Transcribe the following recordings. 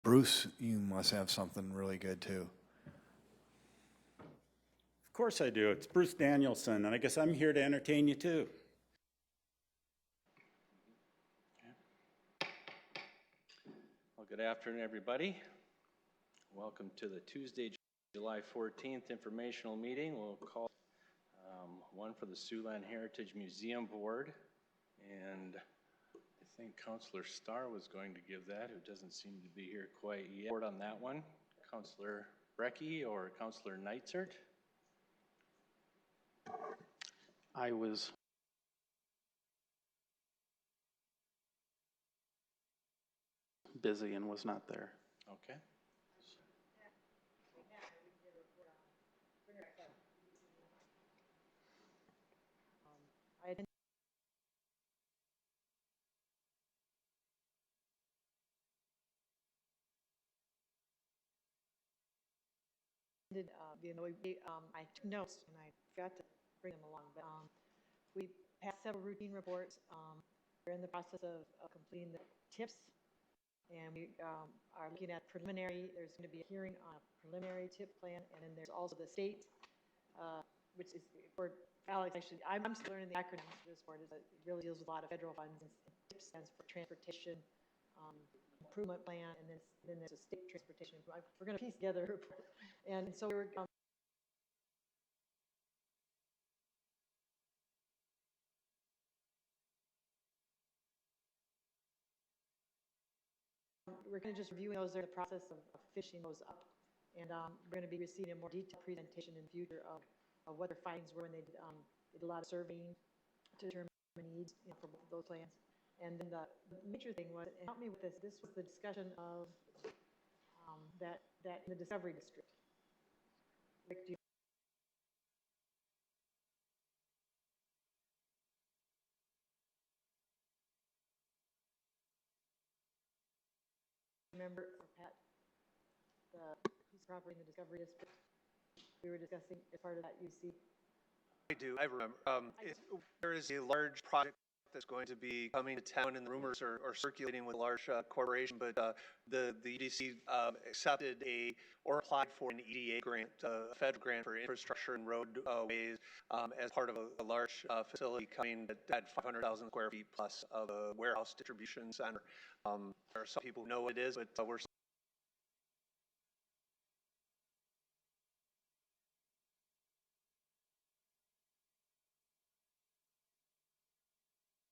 Bruce, you must have something really good too. Of course I do. It's Bruce Danielson, and I guess I'm here to entertain you too. Well, good afternoon, everybody. Welcome to the Tuesday, July 14th informational meeting. We'll call one for the Siouxland Heritage Museum Board, and I think Councillor Starr was going to give that, who doesn't seem to be here quite yet. Board on that one, Councillor Brecky or Councillor Neitzert? I was busy and was not there. Okay. I attended I took notes and I forgot to bring them along, but we passed several routine reports. We're in the process of completing the tips, and we are looking at preliminary. There's going to be a hearing on a preliminary tip plan, and then there's also the state, which is for Alex. Actually, I'm still learning the acronyms for this board. It really deals with a lot of federal funds, and TIP stands for Transportation Improvement Plan, and then there's a state transportation. We're going to piece together a report, and so we're. We're going to just reviewing those. They're in the process of fishing those up, and we're going to be receiving a more detailed presentation in the future of what their findings were when they did a lot of surveying to determine needs, for both of those plans. And then the major thing was, and help me with this. This was the discussion of that in the Discovery District. Rick, do you remember, Pat, the piece of property in the Discovery District we were discussing as part of that UC? I do. I remember. There is a large project that's going to be coming to town, and the rumors are circulating with a large corporation, but the EDC accepted or applied for an EDA grant, a federal grant for infrastructure and roadways as part of a large facility coming at 500,000 square feet plus of a warehouse distribution center. There are some people who know what it is, but we're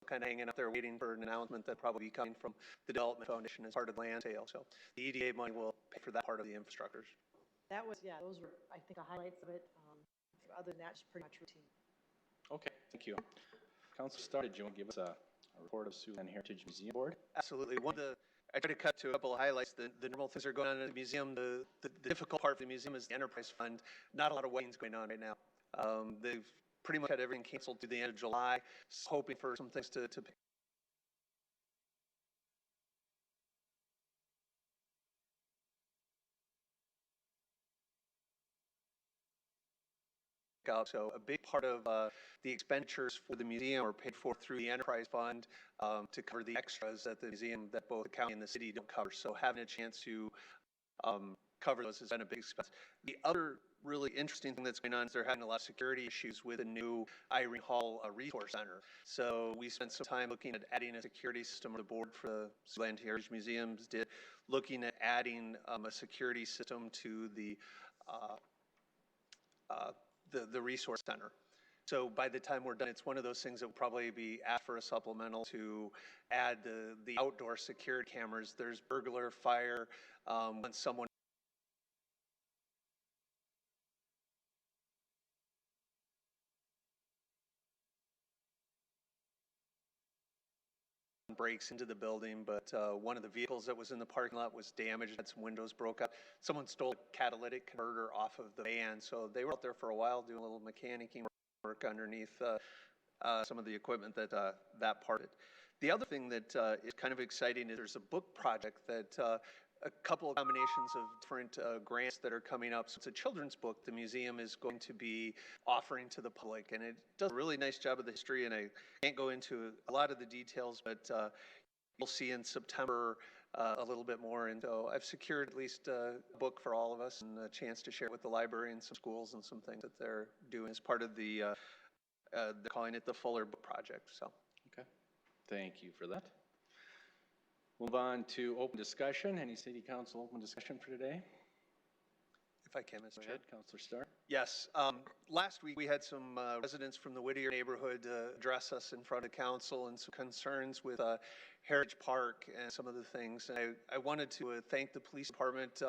kind of hanging up there waiting for an announcement that probably be coming from the Development Foundation as part of the land sale. So the EDA money will pay for that part of the infrastructures. That was, yeah, those were, I think, the highlights of it. Other than that, it's pretty much routine. Okay, thank you. Councilor Starr, did you want to give us a report of Siouxland Heritage Museum Board? Absolutely. I try to cut to a couple of highlights. The normal things that are going on in the museum. The difficult part for the museum is the enterprise fund. Not a lot of weddings going on right now. They've pretty much had everything canceled through the end of July, hoping for some things to pick up. So a big part of the expenditures for the museum are paid for through the enterprise fund to cover the extras that the museum, that both the county and the city don't cover. So having a chance to cover those has been a big expense. The other really interesting thing that's going on is they're having a lot of security issues with a new Irene Hall Resource Center. So we spent some time looking at adding a security system. The board for the Siouxland Heritage Museums did, looking at adding a security system to the resource center. So by the time we're done, it's one of those things that will probably be asked for a supplemental to add the outdoor security cameras. There's burglar, fire, when someone breaks into the building, but one of the vehicles that was in the parking lot was damaged, had some windows broke up. Someone stole a catalytic converter off of the van, so they were out there for a while doing a little mechanicing work underneath some of the equipment that parted. The other thing that is kind of exciting is there's a book project that a couple of combinations of different grants that are coming up. So it's a children's book the museum is going to be offering to the public, and it does a really nice job of the history, and I can't go into a lot of the details, but you'll see in September a little bit more. And so I've secured at least a book for all of us and a chance to share it with the library and some schools and some things that they're doing as part of they're calling it the Fuller Book Project. So. Okay, thank you for that. Move on to open discussion. Any city council open discussion for today? If I can, Mr. Go Chair. ahead, Councilor Starr. Yes. Last week we had some residents from the Whittier neighborhood address us in front of council and some concerns with Heritage Park and some of the things. And I wanted to thank the police department.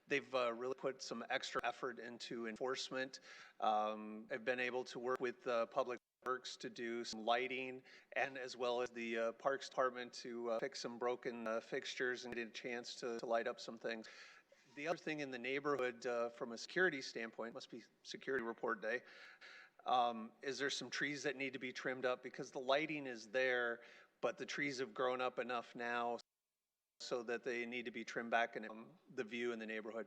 They've really put some extra effort into enforcement. I've been able to work with Public Works to do some lighting, and as well as the Parks Department to fix some broken fixtures and get a chance to light up some things. The other thing in the neighborhood, from a security standpoint, must be security report day, is there's some trees that need to be trimmed up because the lighting is there, but the trees have grown up enough now so that they need to be trimmed back in the view in the neighborhood.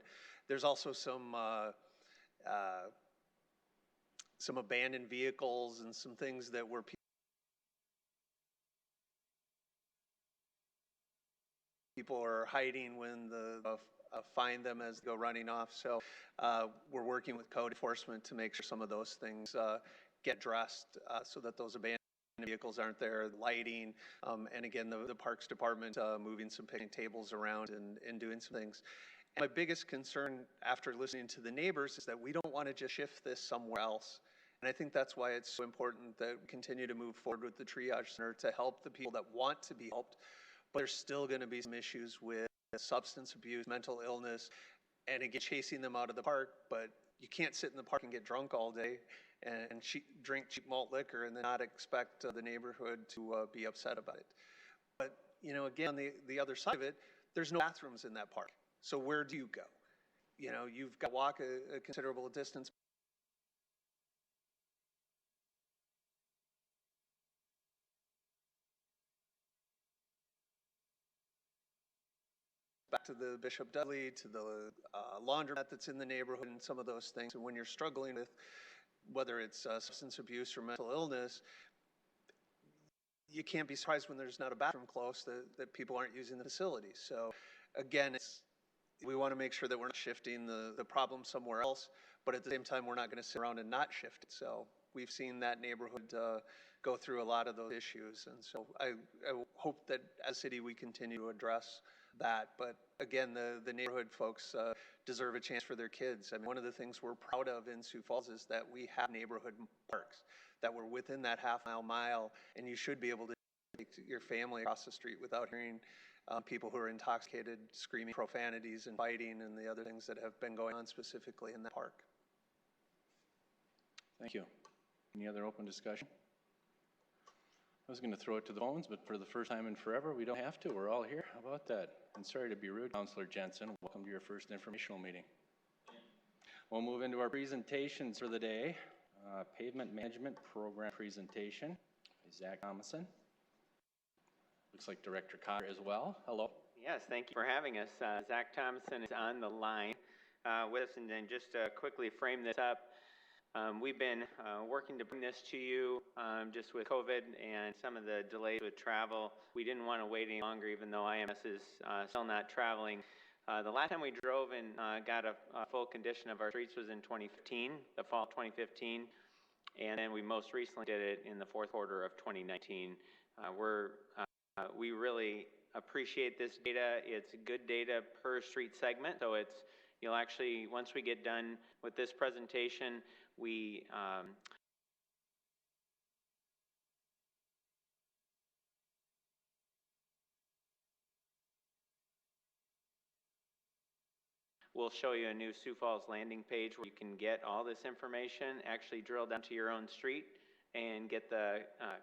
There's also some abandoned vehicles and some things that were people are hiding when find them as they go running off. So we're working with code enforcement to make sure some of those things get addressed so that those abandoned vehicles aren't there, lighting, and again, the Parks Department moving some picnic tables around and doing some things. And my biggest concern after listening to the neighbors is that we don't want to just shift this somewhere else. And I think that's why it's so important that we continue to move forward with the triage center to help the people that want to be helped, but there's still going to be some issues with substance abuse, mental illness, and again, chasing them out of the park. But you can't sit in the park and get drunk all day and drink cheap malt liquor and then not expect the neighborhood to be upset about it. But, you know, again, the other side of it, there's no bathrooms in that park. So where do you go? You know, you've got to walk a considerable distance. Back to the Bishop Dudley, to the laundromat that's in the neighborhood and some of those things. And when you're struggling with whether it's substance abuse or mental illness, you can't be surprised when there's not a bathroom close that people aren't using the facilities. So again, we want to make sure that we're not shifting the problem somewhere else, but at the same time, we're not going to sit around and not shift it. So we've seen that neighborhood go through a lot of those issues. And so I hope that as a city, we continue to address that. But again, the neighborhood folks deserve a chance for their kids. I mean, one of the things we're proud of in Sioux Falls is that we have neighborhood parks that were within that half-mile, and you should be able to take your family across the street without hearing people who are intoxicated screaming profanities and fighting and the other things that have been going on specifically in that park. Thank you. Any other open discussion? I was going to throw it to the phones, but for the first time in forever, we don't have to. We're all here. How about that? And sorry to be rude, Councilor Jensen. Welcome to your first informational meeting. We'll move into our presentations for the day. Pavement Management Program presentation by Zach Thomason. Looks like Director Cotter as well. Hello. Yes, thank you for having us. Zach Thompson is on the line with us, and then just to quickly frame this up, we've been working to bring this to you just with COVID and some of the delays with travel. We didn't want to wait any longer, even though IMS is still not traveling. The last time we drove and got a full condition of our streets was in 2015, the fall of 2015, and then we most recently did it in the fourth quarter of 2019. We really appreciate this data. It's good data per street segment, so you'll actually, once we get done with this presentation, we'll show you a new Sioux Falls landing page where you can get all this information, actually drill down to your own street and get the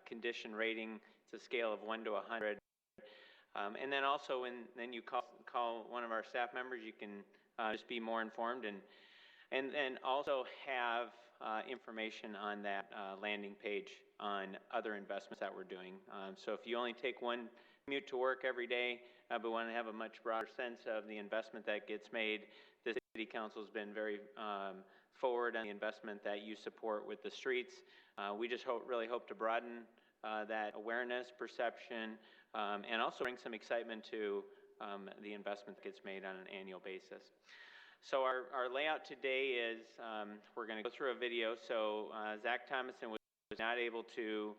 condition rating. It's a scale of 1 to 100. And then also when you call one of our staff members, you can just be more informed and also have information on that landing page on other investments that we're doing. So if you only take one commute to work every day, but want to have a much broader sense of the investment that gets made, the City Council has been very forward on the investment that you support with the streets. We just really hope to broaden that awareness, perception, and also bring some excitement to the investment that gets made on an annual basis. So our layout today is we're going to go through a video. So Zach Thomason was not able to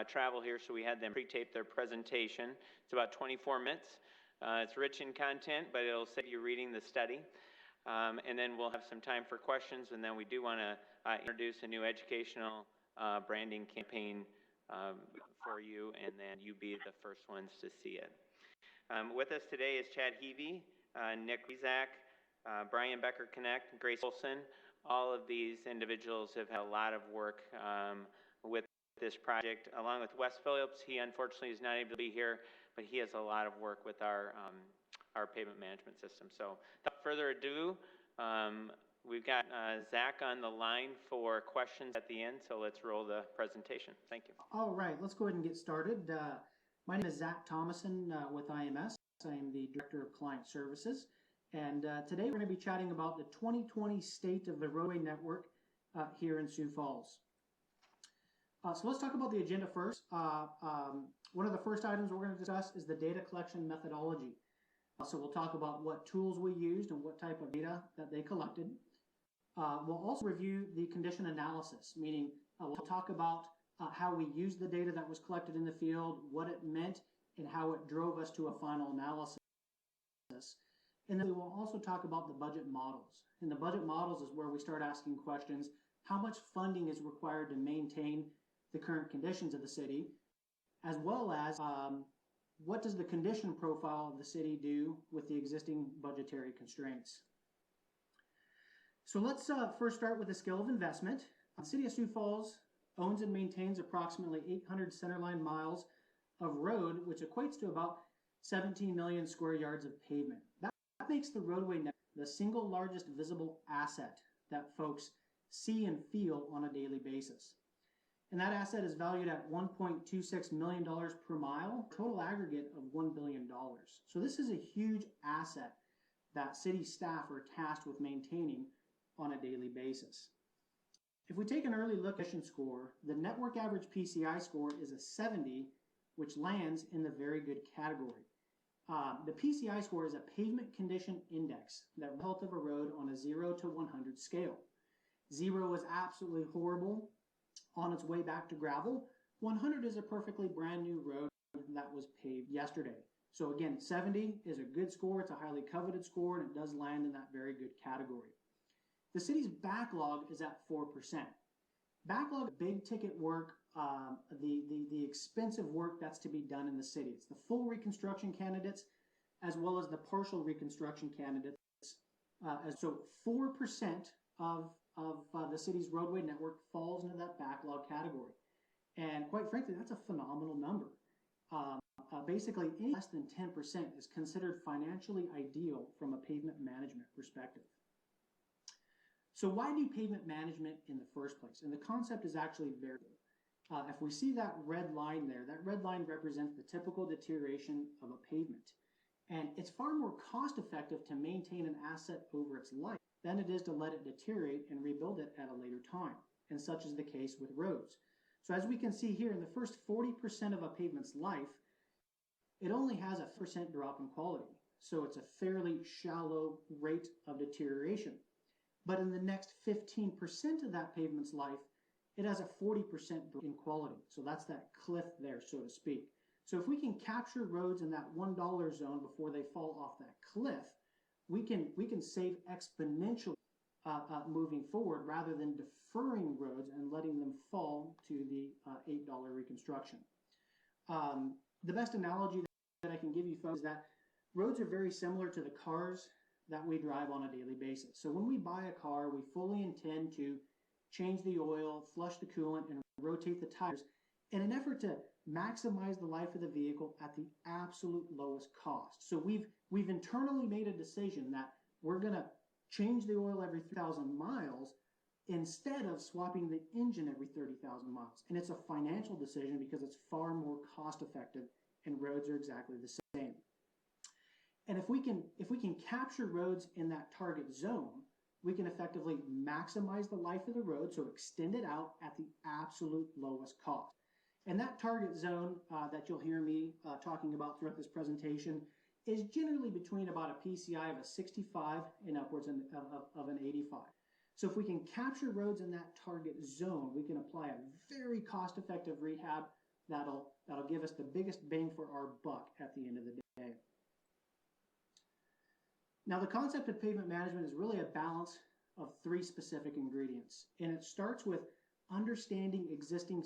travel here, so we had them pre-tape their presentation. It's about 24 minutes. It's rich in content, but it'll save you reading the study. And then we'll have some time for questions, and then we do want to introduce a new educational branding campaign for you, and then you be the first ones to see it. With us today is Chad Heavey, Nick Rizak, Brian Becker-Connect, Grace Olson. All of these individuals have had a lot of work with this project, along with Wes Phillips. He unfortunately is not able to be here, but he has a lot of work with our pavement management system. So without further ado, we've got Zach on the line for questions at the end, so let's roll the presentation. Thank you. All right, let's go ahead and get started. My name is Zach Thomason with IMS. I am the Director of Client Services. And today we're going to be chatting about the 2020 State of the Roadway Network here in Sioux Falls. So let's talk about the agenda first. One of the first items we're going to discuss is the data collection methodology. So we'll talk about what tools we used and what type of data that they collected. We'll also review the condition analysis, meaning we'll talk about how we used the data that was collected in the field, what it meant, and how it drove us to a final analysis. And then we will also talk about the budget models. And the budget models is where we start asking questions: how much funding is required to maintain the current conditions of the city, as well as what does the condition profile of the city do with the existing budgetary constraints. So let's first start with the scale of investment. The city of Sioux Falls owns and maintains approximately 800 centerline miles of road, which equates to about 17 million square yards of pavement. That makes the roadway network the single largest visible asset that folks see and feel on a daily basis. And that asset is valued at $1.26 million per mile, total aggregate of $1 billion. So this is a huge asset that city staff are tasked with maintaining on a daily basis. If we take an early look at the score, the network average PCI score is a 70, which lands in the very good category. The PCI score is a pavement condition index, that health of a road on a 0 to 100 scale. 0 is absolutely horrible, on its way back to gravel. 100 is a perfectly brand new road that was paved yesterday. So again, 70 is a good score. It's a highly coveted score, and it does land in that very good category. The city's backlog is at 4%. Backlog, big ticket work, the expensive work that's to be done in the city. It's the full reconstruction candidates as well as the partial reconstruction candidates. So 4% of the city's roadway network falls into that backlog category. And quite frankly, that's a phenomenal number. Basically, any less than 10% is considered financially ideal from a pavement management perspective. So why do pavement management in the first place? And the concept is actually very good. If we see that red line there, that red line represents the typical deterioration of a pavement. And it's far more cost effective to maintain an asset over its life than it is to let it deteriorate and rebuild it at a later time. And such is the case with roads. So as we can see here, in the first 40% of a pavement's life, it only has a % drop in quality. So it's a fairly shallow rate of deterioration. But in the next 15% of that pavement's life, it has a 40% drop in quality. So that's that cliff there, so to speak. So if we can capture roads in that $1 zone before they fall off that cliff, we can save exponentially moving forward, rather than deferring roads and letting them fall to the $8 reconstruction. The best analogy that I can give you folks is that roads are very similar to the cars that we drive on a daily basis. So when we buy a car, we fully intend to change the oil, flush the coolant, and rotate the tires in an effort to maximize the life of the vehicle at the absolute lowest cost. So we've internally made a decision that we're going to change the oil every 3,000 miles instead of swapping the engine every 30,000 miles. And it's a financial decision because it's far more cost effective, and roads are exactly the same. And if we can capture roads in that target zone, we can effectively maximize the life of the road, so extend it out at the absolute lowest cost. And that target zone that you'll hear me talking about throughout this presentation is generally between about a PCI of a 65 and upwards of an 85. So if we can capture roads in that target zone, we can apply a very cost-effective rehab that'll give us the biggest bang for our buck at the end of the day. Now, the concept of pavement management is really a balance of three specific ingredients, and it starts with understanding existing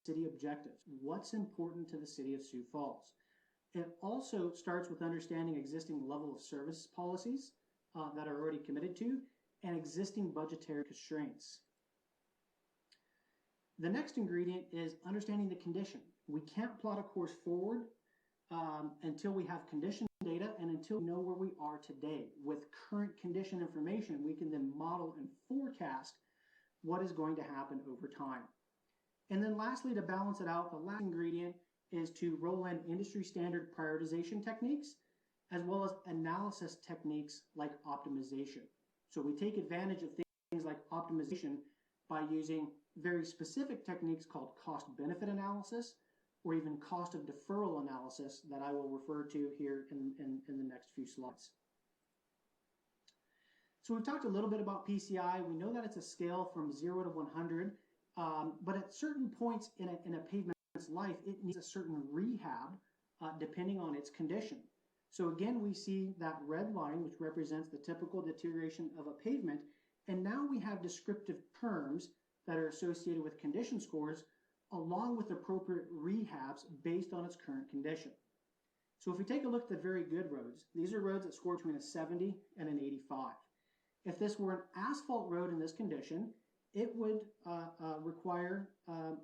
city objectives. What's important to the city of Sioux Falls? It also starts with understanding existing level of service policies that are already committed to and existing budgetary constraints. The next ingredient is understanding the condition. We can't plot a course forward until we have condition data and until we know where we are today. With current condition information, we can then model and forecast what is going to happen over time. And then lastly, to balance it out, the last ingredient is to roll in industry standard prioritization techniques as well as analysis techniques like optimization. So we take advantage of things like optimization by using very specific techniques called cost-benefit analysis or even cost of deferral analysis that I will refer to here in the next few slides. So we've talked a little bit about PCI. We know that it's a scale from 0 to 100, but at certain points in a pavement's life, it needs a certain rehab depending on its condition. So again, we see that red line, which represents the typical deterioration of a pavement, and now we have descriptive terms that are associated with condition scores along with appropriate rehabs based on its current condition. So if we take a look at the very good roads, these are roads that score between a 70 and an 85. If this were an asphalt road in this condition, it would require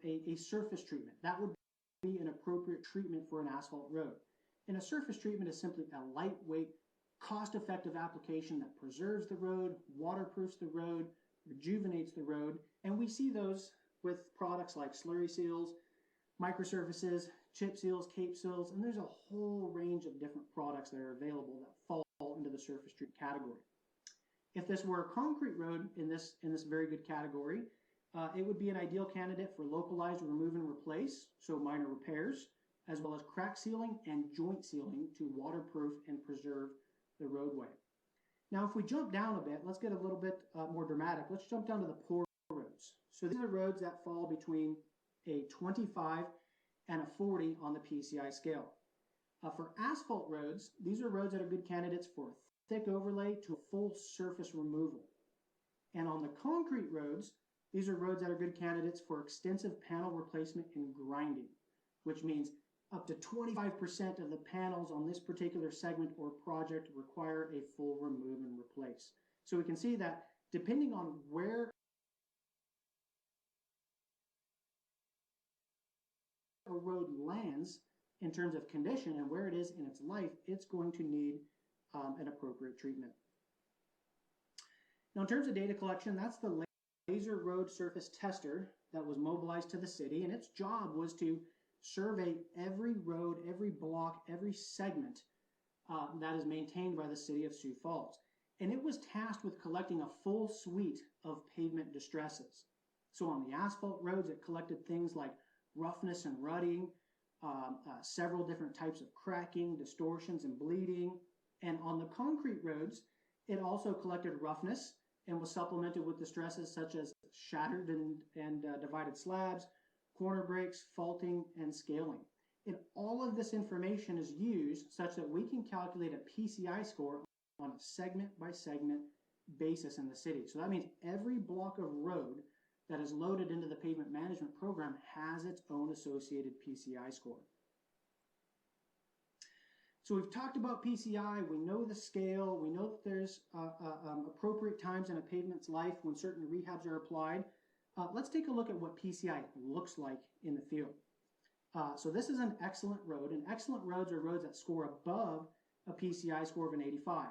a surface treatment. That would be an appropriate treatment for an asphalt road. And a surface treatment is simply a lightweight, cost-effective application that preserves the road, waterproofs the road, rejuvenates the road, and we see those with products like slurry seals, microsurfaces, chip seals, cape seals, and there's a whole range of different products that are available that fall into the surface treatment category. If this were a concrete road in this very good category, it would be an ideal candidate for localized remove and replace, so minor repairs, as well as crack sealing and joint sealing to waterproof and preserve the roadway. Now, if we jump down a bit, let's get a little bit more dramatic. Let's jump down to the poor roads. So these are roads that fall between a 25 and a 40 on the PCI scale. For asphalt roads, these are roads that are good candidates for thick overlay to full surface removal. And on the concrete roads, these are roads that are good candidates for extensive panel replacement and grinding, which means up to 25% of the panels on this particular segment or project require a full remove and replace. So we can see that depending on where a road lands in terms of condition and where it is in its life, it's going to need an appropriate treatment. Now, in terms of data collection, that's the laser road surface tester that was mobilized to the city, and its job was to survey every road, every block, every segment that is maintained by the city of Sioux Falls. And it was tasked with collecting a full suite of pavement distresses. So on the asphalt roads, it collected things like roughness and rutting, several different types of cracking, distortions, and bleeding. And on the concrete roads, it also collected roughness and was supplemented with distresses such as shattered and divided slabs, corner breaks, faulting, and scaling. And all of this information is used such that we can calculate a PCI score on a segment-by-segment basis in the city. So that means every block of road that is loaded into the pavement management program has its own associated PCI score. So we've talked about PCI, we know the scale, we know that there's appropriate times in a pavement's life when certain rehabs are applied. Let's take a look at what PCI looks like in the field. So this is an excellent road, and excellent roads are roads that score above a PCI score of an 85.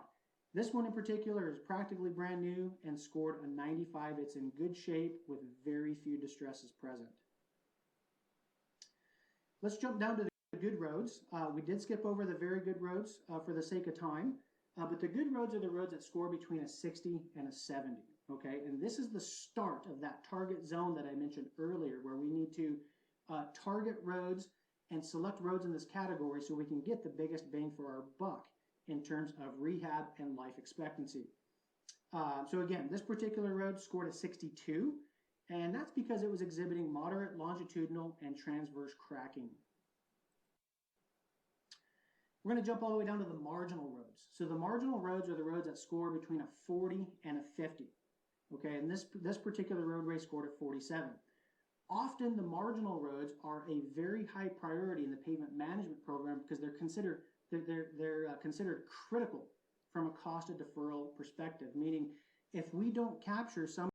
This one in particular is practically brand new and scored a 95. It's in good shape with very few distresses present. Let's jump down to the good roads. We did skip over the very good roads for the sake of time, but the good roads are the roads that score between a 60 and a 70. Okay, and this is the start of that target zone that I mentioned earlier, where we need to target roads and select roads in this category so we can get the biggest bang for our buck. in terms of rehab and life expectancy. So again, this particular road scored a 62, and that's because it was exhibiting moderate longitudinal and transverse cracking. We're going to jump all the way down to the marginal roads. So the marginal roads are the roads that score between a 40 and a 50. Okay, and this particular roadway scored a 47. Often the marginal roads are a very high priority in the pavement management program because they're considered critical from a cost of deferral perspective, meaning if we don't capture some